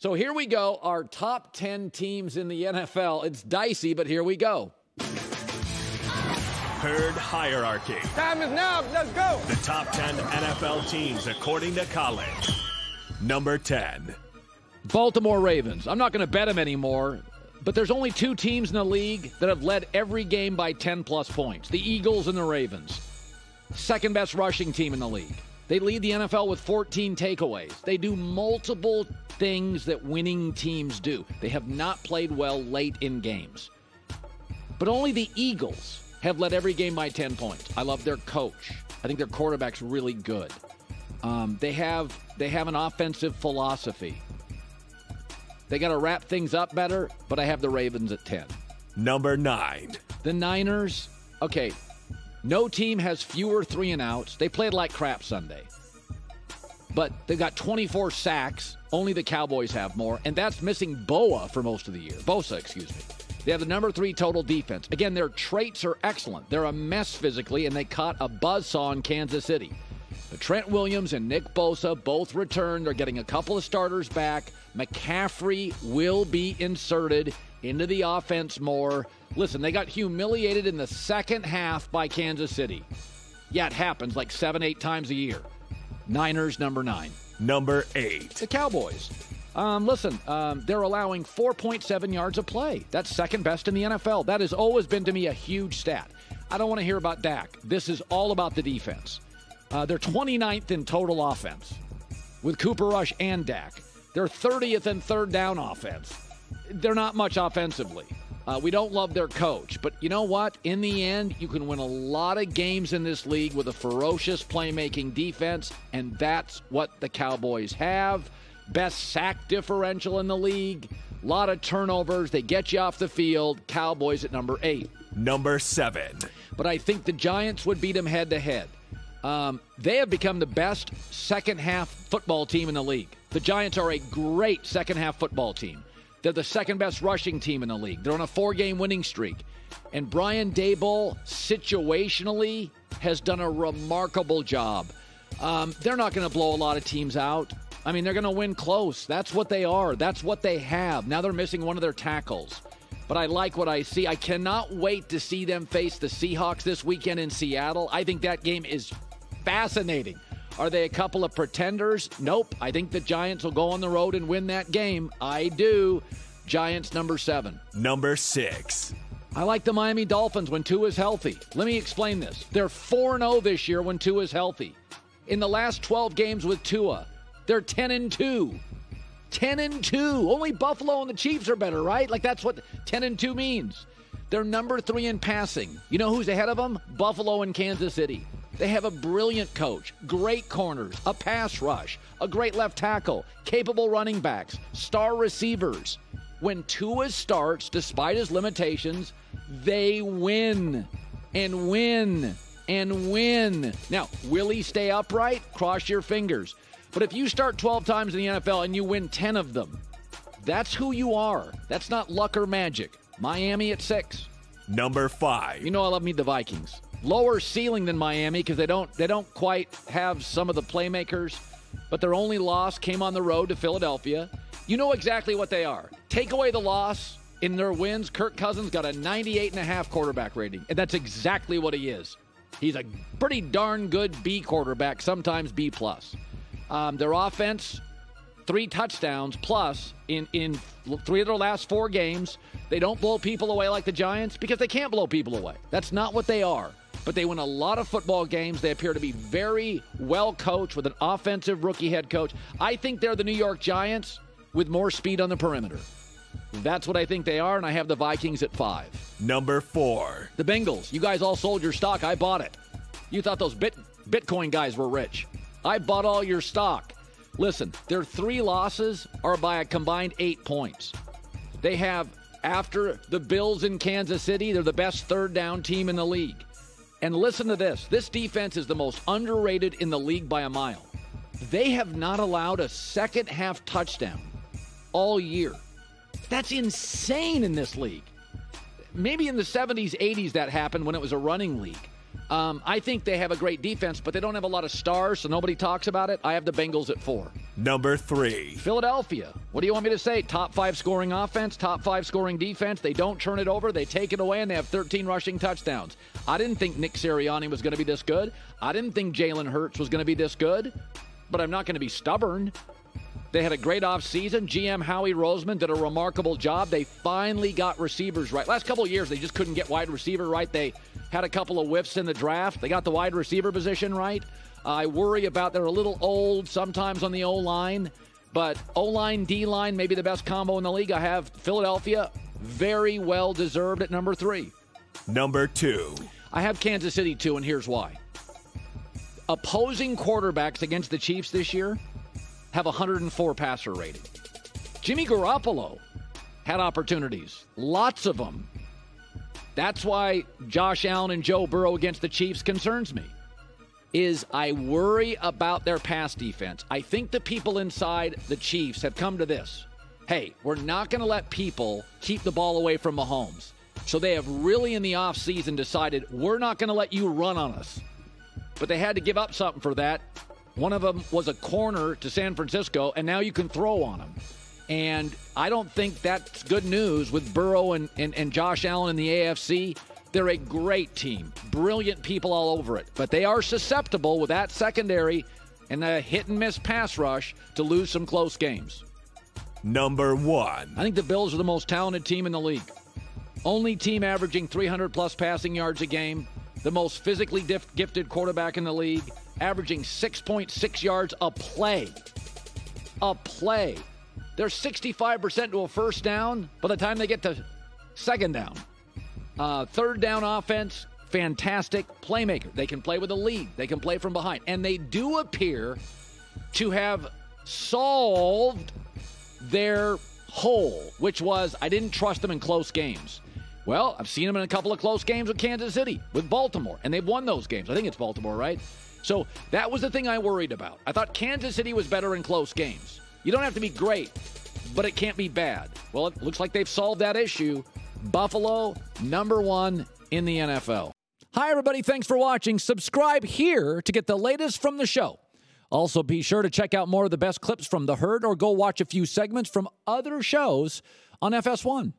So here we go, our top 10 teams in the NFL. It's dicey, but here we go. Herd hierarchy. Time is now. Let's go. The top 10 NFL teams according to Colin. Number 10. Baltimore Ravens. I'm not going to bet them anymore, but there's only two teams in the league that have led every game by 10-plus points. The Eagles and the Ravens. Second best rushing team in the league. They lead the NFL with 14 takeaways. They do multiple things that winning teams do. They have not played well late in games. But only the Eagles have led every game by 10 points. I love their coach. I think their quarterback's really good. They have an offensive philosophy. They got to wrap things up better, but I have the Ravens at 10. Number 9. The Niners, okay, no team has fewer 3-and-outs. They played like crap Sunday. But they've got 24 sacks. Only the Cowboys have more, and that's missing Bosa for most of the year. They have the number 3 total defense. Again, their traits are excellent. They're a mess physically, and they caught a buzzsaw in Kansas City. But Trent Williams and Nick Bosa both returned. They're getting a couple of starters back. McCaffrey will be inserted into the offense more. Listen, they got humiliated in the second half by Kansas City. Yeah, it happens like 7-8 times a year. Niners, number 9. Number 8. The Cowboys. They're allowing 4.7 yards a play. That's second best in the NFL. That has always been to me a huge stat. I don't want to hear about Dak. This is all about the defense. They're 29th in total offense with Cooper Rush and Dak. They're 30th in third down offense. They're not much offensively. We don't love their coach. But you know what? In the end, you can win a lot of games in this league with a ferocious playmaking defense, and that's what the Cowboys have. Best sack differential in the league. A lot of turnovers. They get you off the field. Cowboys at number 8. Number 7. But I think the Giants would beat them head-to-head. They have become the best second-half football team in the league. The Giants are a great second-half football team. They're the second-best rushing team in the league. They're on a 4-game winning streak. And Brian Daboll, situationally, has done a remarkable job. They're not going to blow a lot of teams out. I mean, they're going to win close. That's what they are. That's what they have. Now they're missing one of their tackles. But I like what I see. I cannot wait to see them face the Seahawks this weekend in Seattle. I think that game is fascinating. Are they a couple of pretenders? Nope. I think the Giants will go on the road and win that game. I do. Giants, number 7. Number 6. I like the Miami Dolphins when Tua is healthy. Let me explain this. They're 4-0 this year when Tua is healthy. In the last 12 games with Tua, they're 10-2. 10-2. Only Buffalo and the Chiefs are better, right? Like that's what 10-2 means. They're number 3 in passing. You know who's ahead of them? Buffalo and Kansas City. They have a brilliant coach, great corners, a pass rush, a great left tackle, capable running backs, star receivers. When Tua starts, despite his limitations, they win and win and win. Now, will he stay upright? Cross your fingers. But if you start 12 times in the NFL and you win 10 of them, that's who you are. That's not luck or magic. Miami at 6. Number 5. You know I love me the Vikings. Lower ceiling than Miami because they don't quite have some of the playmakers, but their only loss came on the road to Philadelphia. You know exactly what they are. Take away the loss in their wins. Kirk Cousins got a 98.5 quarterback rating, and that's exactly what he is. He's a pretty darn good B quarterback, sometimes B+. Their offense, 3 touchdowns plus in 3 of their last 4 games. They don't blow people away like the Giants because they can't blow people away. That's not what they are. But they win a lot of football games. They appear to be very well coached with an offensive rookie head coach. I think they're the New York Giants with more speed on the perimeter. That's what I think they are, and I have the Vikings at 5. Number 4. The Bengals. You guys all sold your stock. I bought it. You thought those Bitcoin guys were rich. I bought all your stock. Listen, their 3 losses are by a combined 8 points. They have, after the Bills in Kansas City, they're the best third down team in the league. And listen to this. This defense is the most underrated in the league by a mile. They have not allowed a second-half touchdown all year. That's insane in this league. Maybe in the 70s, 80s that happened when it was a running league. I think they have a great defense, but they don't have a lot of stars, so nobody talks about it. I have the Bengals at 4. Number 3. Philadelphia. What do you want me to say? Top 5 scoring offense, top 5 scoring defense. They don't turn it over. They take it away, and they have 13 rushing touchdowns. I didn't think Nick Sirianni was going to be this good. I didn't think Jalen Hurts was going to be this good, but I'm not going to be stubborn. They had a great offseason. GM Howie Roseman did a remarkable job. They finally got receivers right. Last couple of years, they just couldn't get wide receiver right. They had a couple of whiffs in the draft. They got the wide receiver position right. I worry about they're a little old sometimes on the O-line, but O-line, D-line, maybe the best combo in the league. I have Philadelphia very well deserved at number 3. Number 2. I have Kansas City 2, and here's why. Opposing quarterbacks against the Chiefs this year have 104 passer rating. Jimmy Garoppolo had opportunities, lots of them. That's why Josh Allen and Joe Burrow against the Chiefs concerns me, is I worry about their pass defense. I think the people inside the Chiefs have come to this. Hey, we're not going to let people keep the ball away from Mahomes. So they have really in the offseason decided we're not going to let you run on us. But they had to give up something for that. One of them was a corner to San Francisco, and now you can throw on them. And I don't think that's good news with Burrow and Josh Allen in the AFC. They're a great team, brilliant people all over it. But they are susceptible with that secondary and the hit-and-miss pass rush to lose some close games. Number 1. I think the Bills are the most talented team in the league. Only team averaging 300-plus passing yards a game. The most physically gifted quarterback in the league, averaging 6.6 yards a play. A play. They're 65% to a first down by the time they get to second down. Third down offense, fantastic playmaker. They can play with a lead. They can play from behind. And they do appear to have solved their hole, which was I didn't trust them in close games. Well, I've seen them in a couple of close games with Kansas City, with Baltimore, and they've won those games. I think it's Baltimore, right? So that was the thing I worried about. I thought Kansas City was better in close games. You don't have to be great, but it can't be bad. Well, it looks like they've solved that issue. Buffalo, number 1 in the NFL. Hi, everybody. Thanks for watching. Subscribe here to get the latest from the show. Also, be sure to check out more of the best clips from The Herd or go watch a few segments from other shows on FS1.